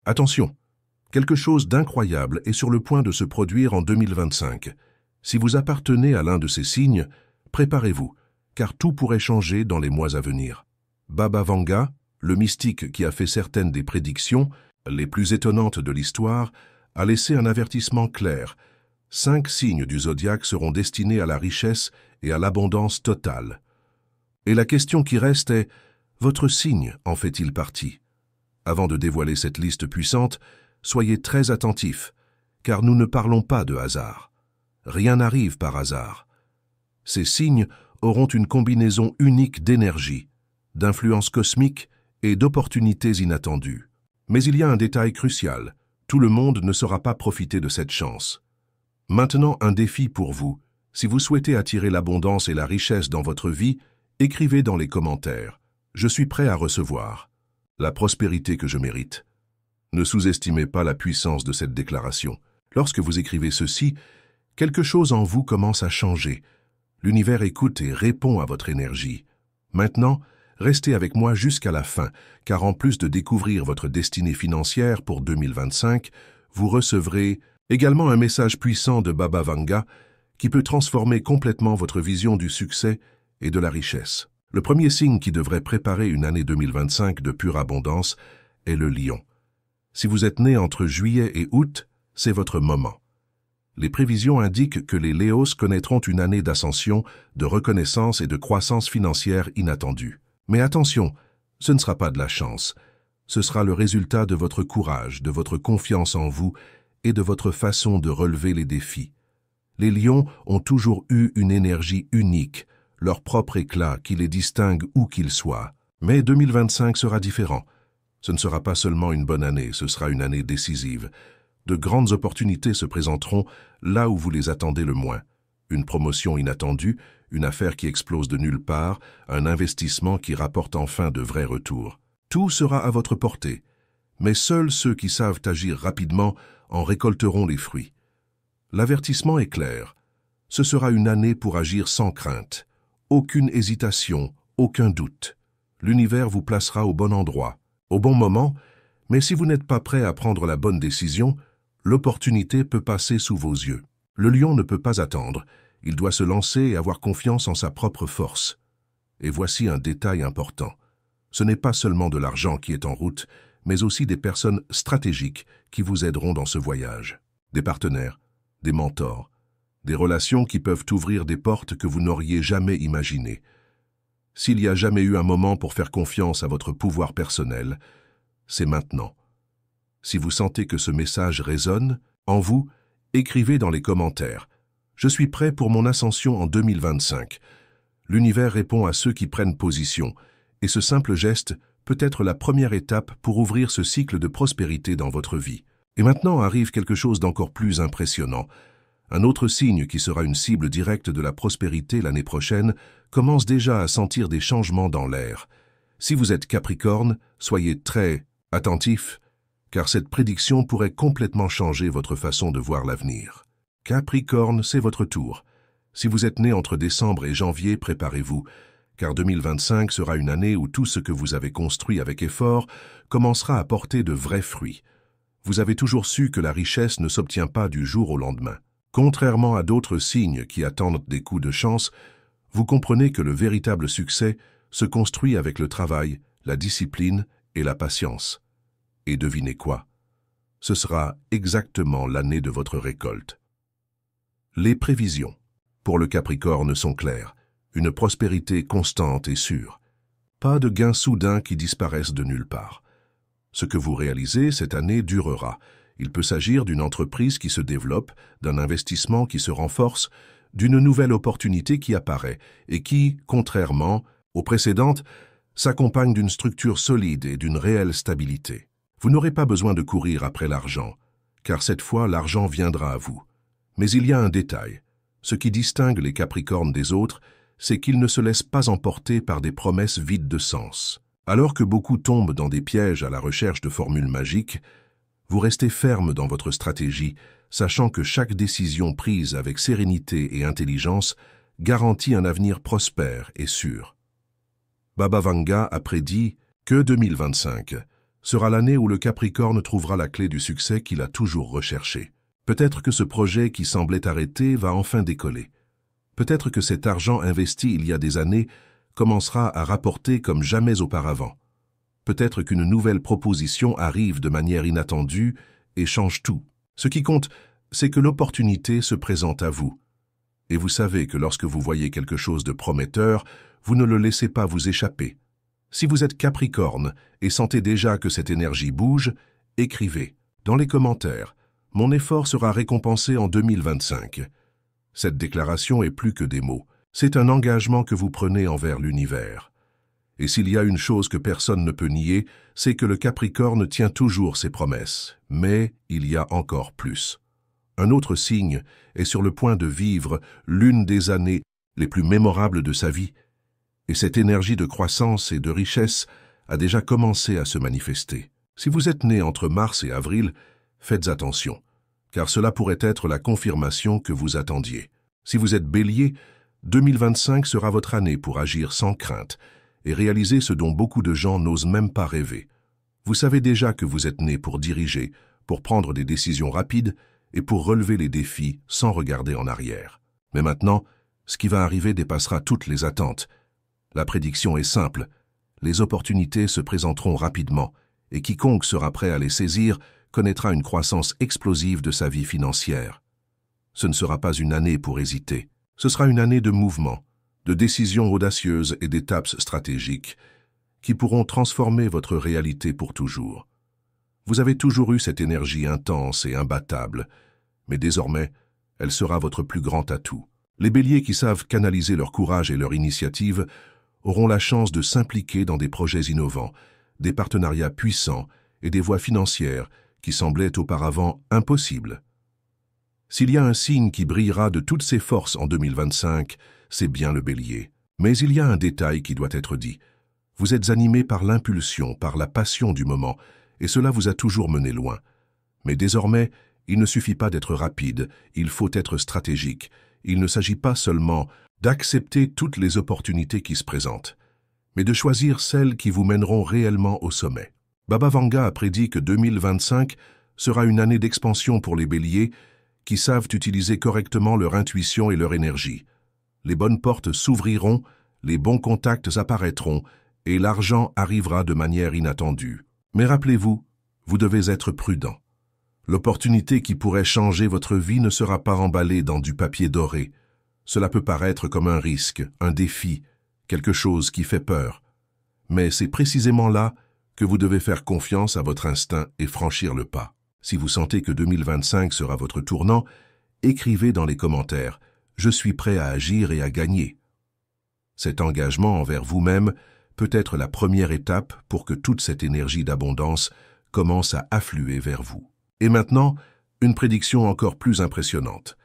Attention, quelque chose d'incroyable est sur le point de se produire en 2025. Si vous appartenez à l'un de ces signes, préparez-vous, car tout pourrait changer dans les mois à venir. Baba Vanga, le mystique qui a fait certaines des prédictions, les plus étonnantes de l'histoire, a laissé un avertissement clair. 5 signes du zodiaque seront destinés à la richesse et à l'abondance totale. Et la question qui reste est, votre signe en fait-il partie? Avant de dévoiler cette liste puissante, soyez très attentifs, car nous ne parlons pas de hasard. Rien n'arrive par hasard. Ces signes auront une combinaison unique d'énergie, d'influences cosmiques et d'opportunités inattendues. Mais il y a un détail crucial. Tout le monde ne saura pas profiter de cette chance. Maintenant, un défi pour vous. Si vous souhaitez attirer l'abondance et la richesse dans votre vie, écrivez dans les commentaires. Je suis prêt à recevoir la prospérité que je mérite. Ne sous-estimez pas la puissance de cette déclaration. Lorsque vous écrivez ceci, quelque chose en vous commence à changer. L'univers écoute et répond à votre énergie. Maintenant, restez avec moi jusqu'à la fin, car en plus de découvrir votre destinée financière pour 2025, vous recevrez également un message puissant de Baba Vanga qui peut transformer complètement votre vision du succès et de la richesse. Le premier signe qui devrait préparer une année 2025 de pure abondance est le lion. Si vous êtes né entre juillet et août, c'est votre moment. Les prévisions indiquent que les Léos connaîtront une année d'ascension, de reconnaissance et de croissance financière inattendue. Mais attention, ce ne sera pas de la chance. Ce sera le résultat de votre courage, de votre confiance en vous et de votre façon de relever les défis. Les lions ont toujours eu une énergie unique, leur propre éclat qui les distingue où qu'ils soient. Mais 2025 sera différent. Ce ne sera pas seulement une bonne année, ce sera une année décisive. De grandes opportunités se présenteront là où vous les attendez le moins. Une promotion inattendue, une affaire qui explose de nulle part, un investissement qui rapporte enfin de vrais retours. Tout sera à votre portée, mais seuls ceux qui savent agir rapidement en récolteront les fruits. L'avertissement est clair. Ce sera une année pour agir sans crainte. Aucune hésitation, aucun doute. L'univers vous placera au bon endroit, au bon moment, mais si vous n'êtes pas prêt à prendre la bonne décision, l'opportunité peut passer sous vos yeux. Le lion ne peut pas attendre. Il doit se lancer et avoir confiance en sa propre force. Et voici un détail important. Ce n'est pas seulement de l'argent qui est en route, mais aussi des personnes stratégiques qui vous aideront dans ce voyage. Des partenaires, des mentors, des relations qui peuvent ouvrir des portes que vous n'auriez jamais imaginées. S'il n'y a jamais eu un moment pour faire confiance à votre pouvoir personnel, c'est maintenant. Si vous sentez que ce message résonne en vous, écrivez dans les commentaires. Je suis prêt pour mon ascension en 2025. L'univers répond à ceux qui prennent position, et ce simple geste peut être la première étape pour ouvrir ce cycle de prospérité dans votre vie. Et maintenant arrive quelque chose d'encore plus impressionnant. Un autre signe qui sera une cible directe de la prospérité l'année prochaine commence déjà à sentir des changements dans l'air. Si vous êtes Capricorne, soyez très attentif, car cette prédiction pourrait complètement changer votre façon de voir l'avenir. Capricorne, c'est votre tour. Si vous êtes né entre décembre et janvier, préparez-vous, car 2025 sera une année où tout ce que vous avez construit avec effort commencera à porter de vrais fruits. Vous avez toujours su que la richesse ne s'obtient pas du jour au lendemain. Contrairement à d'autres signes qui attendent des coups de chance, vous comprenez que le véritable succès se construit avec le travail, la discipline et la patience. Et devinez quoi? Ce sera exactement l'année de votre récolte. Les prévisions pour le Capricorne sont claires. Une prospérité constante et sûre. Pas de gains soudains qui disparaissent de nulle part. Ce que vous réalisez cette année durera. Il peut s'agir d'une entreprise qui se développe, d'un investissement qui se renforce, d'une nouvelle opportunité qui apparaît et qui, contrairement aux précédentes, s'accompagne d'une structure solide et d'une réelle stabilité. Vous n'aurez pas besoin de courir après l'argent, car cette fois l'argent viendra à vous. Mais il y a un détail. Ce qui distingue les Capricornes des autres, c'est qu'ils ne se laissent pas emporter par des promesses vides de sens. Alors que beaucoup tombent dans des pièges à la recherche de formules magiques, vous restez ferme dans votre stratégie, sachant que chaque décision prise avec sérénité et intelligence garantit un avenir prospère et sûr. Baba Vanga a prédit que 2025 sera l'année où le Capricorne trouvera la clé du succès qu'il a toujours recherché. Peut-être que ce projet qui semblait arrêté va enfin décoller. Peut-être que cet argent investi il y a des années commencera à rapporter comme jamais auparavant. Peut-être qu'une nouvelle proposition arrive de manière inattendue et change tout. Ce qui compte, c'est que l'opportunité se présente à vous. Et vous savez que lorsque vous voyez quelque chose de prometteur, vous ne le laissez pas vous échapper. Si vous êtes Capricorne et sentez déjà que cette énergie bouge, écrivez dans les commentaires « Mon effort sera récompensé en 2025 ». Cette déclaration est plus que des mots. C'est un engagement que vous prenez envers l'univers. Et s'il y a une chose que personne ne peut nier, c'est que le Capricorne tient toujours ses promesses. Mais il y a encore plus. Un autre signe est sur le point de vivre l'une des années les plus mémorables de sa vie. Et cette énergie de croissance et de richesse a déjà commencé à se manifester. Si vous êtes né entre mars et avril, faites attention, car cela pourrait être la confirmation que vous attendiez. Si vous êtes Bélier, 2025 sera votre année pour agir sans crainte et réaliser ce dont beaucoup de gens n'osent même pas rêver. Vous savez déjà que vous êtes né pour diriger, pour prendre des décisions rapides et pour relever les défis sans regarder en arrière. Mais maintenant, ce qui va arriver dépassera toutes les attentes. La prédiction est simple, les opportunités se présenteront rapidement et quiconque sera prêt à les saisir connaîtra une croissance explosive de sa vie financière. Ce ne sera pas une année pour hésiter, ce sera une année de mouvement, de décisions audacieuses et d'étapes stratégiques qui pourront transformer votre réalité pour toujours. Vous avez toujours eu cette énergie intense et imbattable, mais désormais, elle sera votre plus grand atout. Les béliers qui savent canaliser leur courage et leur initiative auront la chance de s'impliquer dans des projets innovants, des partenariats puissants et des voies financières qui semblaient auparavant impossibles. S'il y a un signe qui brillera de toutes ses forces en 2025, c'est bien le bélier. Mais il y a un détail qui doit être dit. Vous êtes animé par l'impulsion, par la passion du moment, et cela vous a toujours mené loin. Mais désormais, il ne suffit pas d'être rapide, il faut être stratégique. Il ne s'agit pas seulement d'accepter toutes les opportunités qui se présentent, mais de choisir celles qui vous mèneront réellement au sommet. Baba Vanga a prédit que 2025 sera une année d'expansion pour les béliers qui savent utiliser correctement leur intuition et leur énergie. Les bonnes portes s'ouvriront, les bons contacts apparaîtront et l'argent arrivera de manière inattendue. Mais rappelez-vous, vous devez être prudent. L'opportunité qui pourrait changer votre vie ne sera pas emballée dans du papier doré. Cela peut paraître comme un risque, un défi, quelque chose qui fait peur. Mais c'est précisément là que vous devez faire confiance à votre instinct et franchir le pas. Si vous sentez que 2025 sera votre tournant, écrivez dans les commentaires « Je suis prêt à agir et à gagner ». Cet engagement envers vous-même peut être la première étape pour que toute cette énergie d'abondance commence à affluer vers vous. Et maintenant, une prédiction encore plus impressionnante.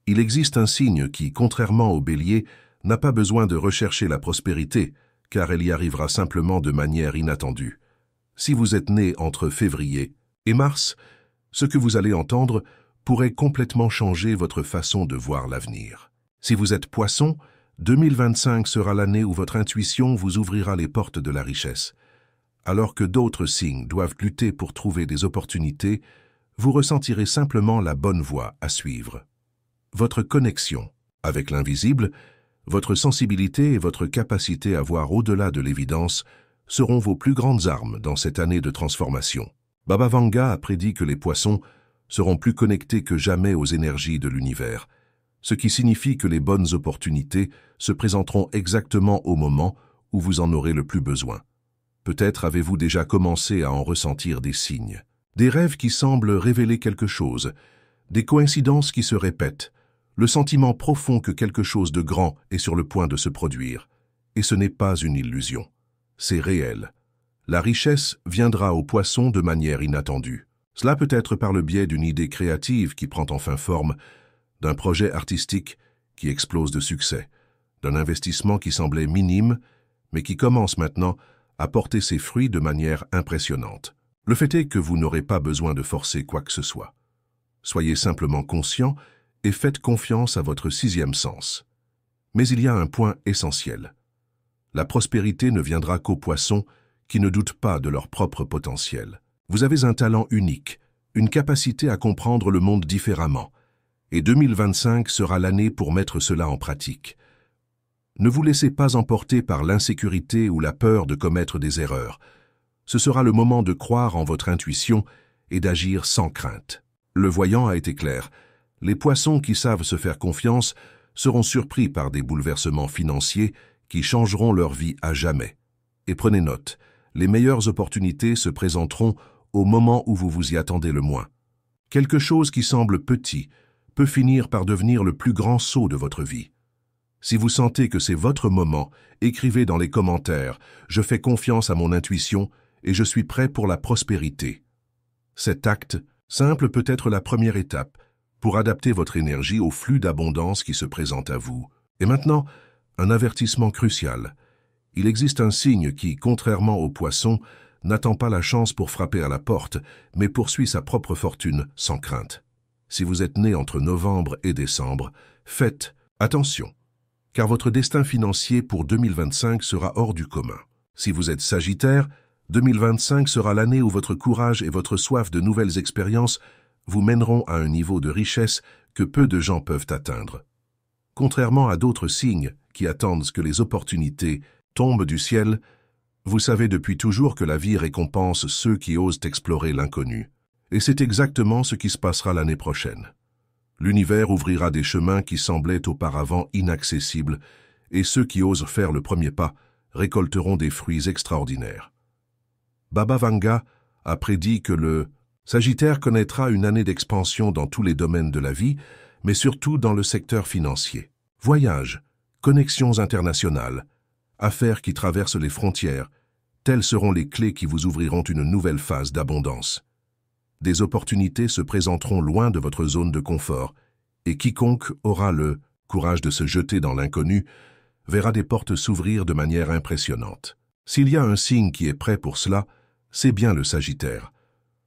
Il existe un signe qui, contrairement au bélier, n'a pas besoin de rechercher la prospérité, car elle y arrivera simplement de manière inattendue. Si vous êtes né entre février et mars, ce que vous allez entendre pourrait complètement changer votre façon de voir l'avenir. Si vous êtes poisson, 2025 sera l'année où votre intuition vous ouvrira les portes de la richesse. Alors que d'autres signes doivent lutter pour trouver des opportunités, vous ressentirez simplement la bonne voie à suivre. Votre connexion avec l'invisible, votre sensibilité et votre capacité à voir au-delà de l'évidence seront vos plus grandes armes dans cette année de transformation. Baba Vanga a prédit que les poissons seront plus connectés que jamais aux énergies de l'univers, ce qui signifie que les bonnes opportunités se présenteront exactement au moment où vous en aurez le plus besoin. Peut-être avez-vous déjà commencé à en ressentir des signes. Des rêves qui semblent révéler quelque chose, des coïncidences qui se répètent, le sentiment profond que quelque chose de grand est sur le point de se produire. Et ce n'est pas une illusion, c'est réel. La richesse viendra aux poissons de manière inattendue. Cela peut être par le biais d'une idée créative qui prend enfin forme, d'un projet artistique qui explose de succès, d'un investissement qui semblait minime, mais qui commence maintenant à porter ses fruits de manière impressionnante. Le fait est que vous n'aurez pas besoin de forcer quoi que ce soit. Soyez simplement conscient et faites confiance à votre sixième sens. Mais il y a un point essentiel. La prospérité ne viendra qu'aux poissons qui ne doutent pas de leur propre potentiel. Vous avez un talent unique, une capacité à comprendre le monde différemment, et 2025 sera l'année pour mettre cela en pratique. Ne vous laissez pas emporter par l'insécurité ou la peur de commettre des erreurs. Ce sera le moment de croire en votre intuition et d'agir sans crainte. Le voyant a été clair. Les poissons qui savent se faire confiance seront surpris par des bouleversements financiers qui changeront leur vie à jamais. Et prenez note, les meilleures opportunités se présenteront au moment où vous vous y attendez le moins. Quelque chose qui semble petit peut finir par devenir le plus grand saut de votre vie. Si vous sentez que c'est votre moment, écrivez dans les commentaires « Je fais confiance à mon intuition et je suis prêt pour la prospérité ». Cet acte, simple peut être la première étape pour adapter votre énergie au flux d'abondance qui se présente à vous. Et maintenant, un avertissement crucial. Il existe un signe qui, contrairement aux poissons, n'attend pas la chance pour frapper à la porte, mais poursuit sa propre fortune sans crainte. Si vous êtes né entre novembre et décembre, faites attention, car votre destin financier pour 2025 sera hors du commun. Si vous êtes Sagittaire, 2025 sera l'année où votre courage et votre soif de nouvelles expériences vous mèneront à un niveau de richesse que peu de gens peuvent atteindre. Contrairement à d'autres signes qui attendent que les opportunités tombent du ciel, vous savez depuis toujours que la vie récompense ceux qui osent explorer l'inconnu. Et c'est exactement ce qui se passera l'année prochaine. L'univers ouvrira des chemins qui semblaient auparavant inaccessibles, et ceux qui osent faire le premier pas récolteront des fruits extraordinaires. Baba Vanga a prédit que le Sagittaire connaîtra une année d'expansion dans tous les domaines de la vie, mais surtout dans le secteur financier. Voyages, connexions internationales, affaires qui traversent les frontières, telles seront les clés qui vous ouvriront une nouvelle phase d'abondance. Des opportunités se présenteront loin de votre zone de confort, et quiconque aura le courage de se jeter dans l'inconnu verra des portes s'ouvrir de manière impressionnante. S'il y a un signe qui est prêt pour cela, c'est bien le Sagittaire.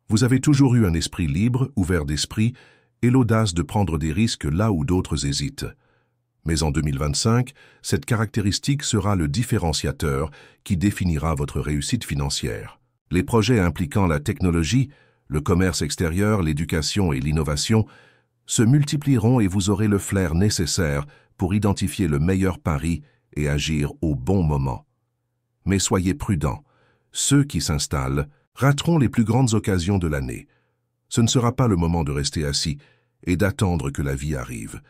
Vous avez toujours eu un esprit libre, ouvert d'esprit, et l'audace de prendre des risques là où d'autres hésitent. Mais en 2025, cette caractéristique sera le différenciateur qui définira votre réussite financière. Les projets impliquant la technologie, le commerce extérieur, l'éducation et l'innovation se multiplieront et vous aurez le flair nécessaire pour identifier le meilleur pari et agir au bon moment. Mais soyez prudents, ceux qui s'installent rateront les plus grandes occasions de l'année. Ce ne sera pas le moment de rester assis et d'attendre que la vie arrive.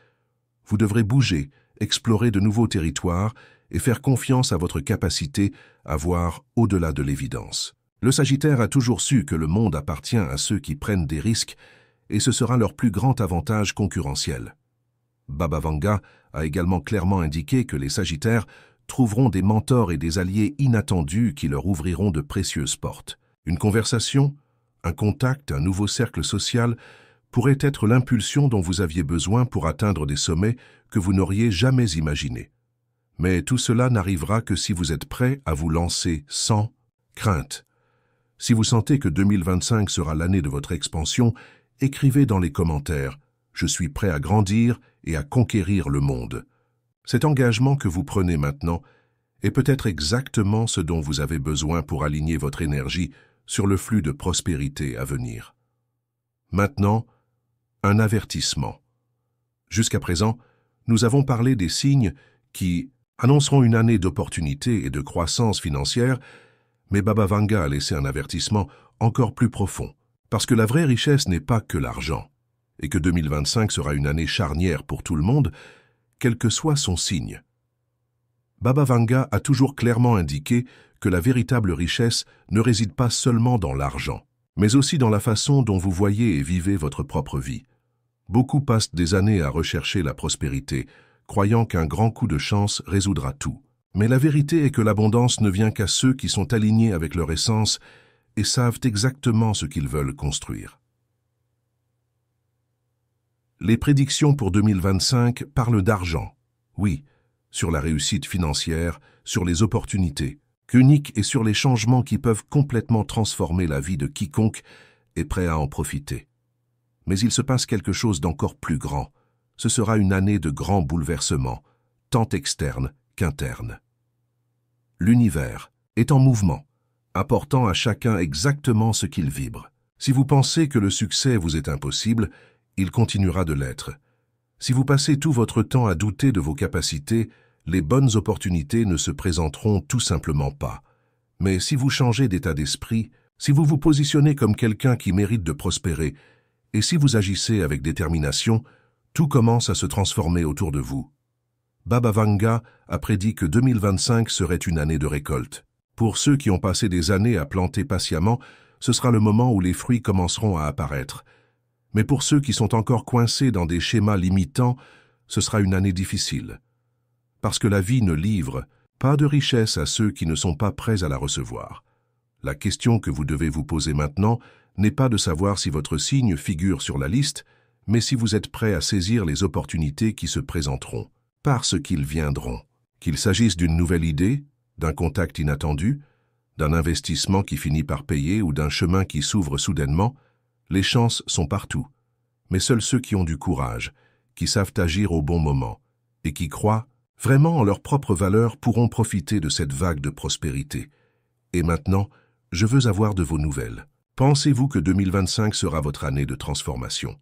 Vous devrez bouger, explorer de nouveaux territoires et faire confiance à votre capacité à voir au-delà de l'évidence. Le Sagittaire a toujours su que le monde appartient à ceux qui prennent des risques et ce sera leur plus grand avantage concurrentiel. Baba Vanga a également clairement indiqué que les Sagittaires trouveront des mentors et des alliés inattendus qui leur ouvriront de précieuses portes. Une conversation, un contact, un nouveau cercle social pourrait être l'impulsion dont vous aviez besoin pour atteindre des sommets que vous n'auriez jamais imaginés. Mais tout cela n'arrivera que si vous êtes prêt à vous lancer sans crainte. Si vous sentez que 2025 sera l'année de votre expansion, écrivez dans les commentaires « Je suis prêt à grandir et à conquérir le monde ». Cet engagement que vous prenez maintenant est peut-être exactement ce dont vous avez besoin pour aligner votre énergie sur le flux de prospérité à venir. Maintenant, un avertissement. Jusqu'à présent, nous avons parlé des signes qui annonceront une année d'opportunités et de croissance financière, mais Baba Vanga a laissé un avertissement encore plus profond, parce que la vraie richesse n'est pas que l'argent, et que 2025 sera une année charnière pour tout le monde, quel que soit son signe. Baba Vanga a toujours clairement indiqué que la véritable richesse ne réside pas seulement dans l'argent, mais aussi dans la façon dont vous voyez et vivez votre propre vie. Beaucoup passent des années à rechercher la prospérité, croyant qu'un grand coup de chance résoudra tout. Mais la vérité est que l'abondance ne vient qu'à ceux qui sont alignés avec leur essence et savent exactement ce qu'ils veulent construire. Les prédictions pour 2025 parlent d'argent. Oui, sur la réussite financière, sur les opportunités, uniques et sur les changements qui peuvent complètement transformer la vie de quiconque est prêt à en profiter. Mais il se passe quelque chose d'encore plus grand. Ce sera une année de grands bouleversements, tant externes qu'interne. L'univers est en mouvement, apportant à chacun exactement ce qu'il vibre. Si vous pensez que le succès vous est impossible, il continuera de l'être. Si vous passez tout votre temps à douter de vos capacités, les bonnes opportunités ne se présenteront tout simplement pas. Mais si vous changez d'état d'esprit, si vous vous positionnez comme quelqu'un qui mérite de prospérer, et si vous agissez avec détermination, tout commence à se transformer autour de vous. Baba Vanga a prédit que 2025 serait une année de récolte. Pour ceux qui ont passé des années à planter patiemment, ce sera le moment où les fruits commenceront à apparaître. Mais pour ceux qui sont encore coincés dans des schémas limitants, ce sera une année difficile. Parce que la vie ne livre pas de richesse à ceux qui ne sont pas prêts à la recevoir. La question que vous devez vous poser maintenant n'est pas de savoir si votre signe figure sur la liste, mais si vous êtes prêt à saisir les opportunités qui se présenteront, parce qu'ils viendront. Qu'il s'agisse d'une nouvelle idée, d'un contact inattendu, d'un investissement qui finit par payer ou d'un chemin qui s'ouvre soudainement, les chances sont partout. Mais seuls ceux qui ont du courage, qui savent agir au bon moment et qui croient vraiment en leur propre valeur pourront profiter de cette vague de prospérité. Et maintenant, je veux avoir de vos nouvelles. Pensez-vous que 2025 sera votre année de transformation?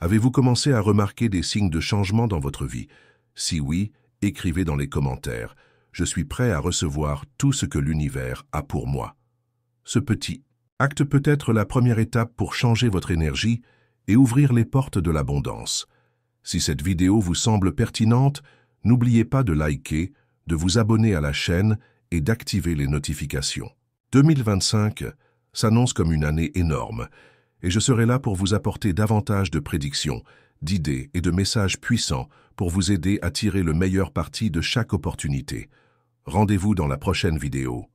Avez-vous commencé à remarquer des signes de changement dans votre vie? Si oui, écrivez dans les commentaires. Je suis prêt à recevoir tout ce que l'univers a pour moi. Ce petit acte peut être la première étape pour changer votre énergie et ouvrir les portes de l'abondance. Si cette vidéo vous semble pertinente, n'oubliez pas de liker, de vous abonner à la chaîne et d'activer les notifications. 2025 s'annonce comme une année énorme et je serai là pour vous apporter davantage de prédictions, d'idées et de messages puissants pour vous aider à tirer le meilleur parti de chaque opportunité. Rendez-vous dans la prochaine vidéo.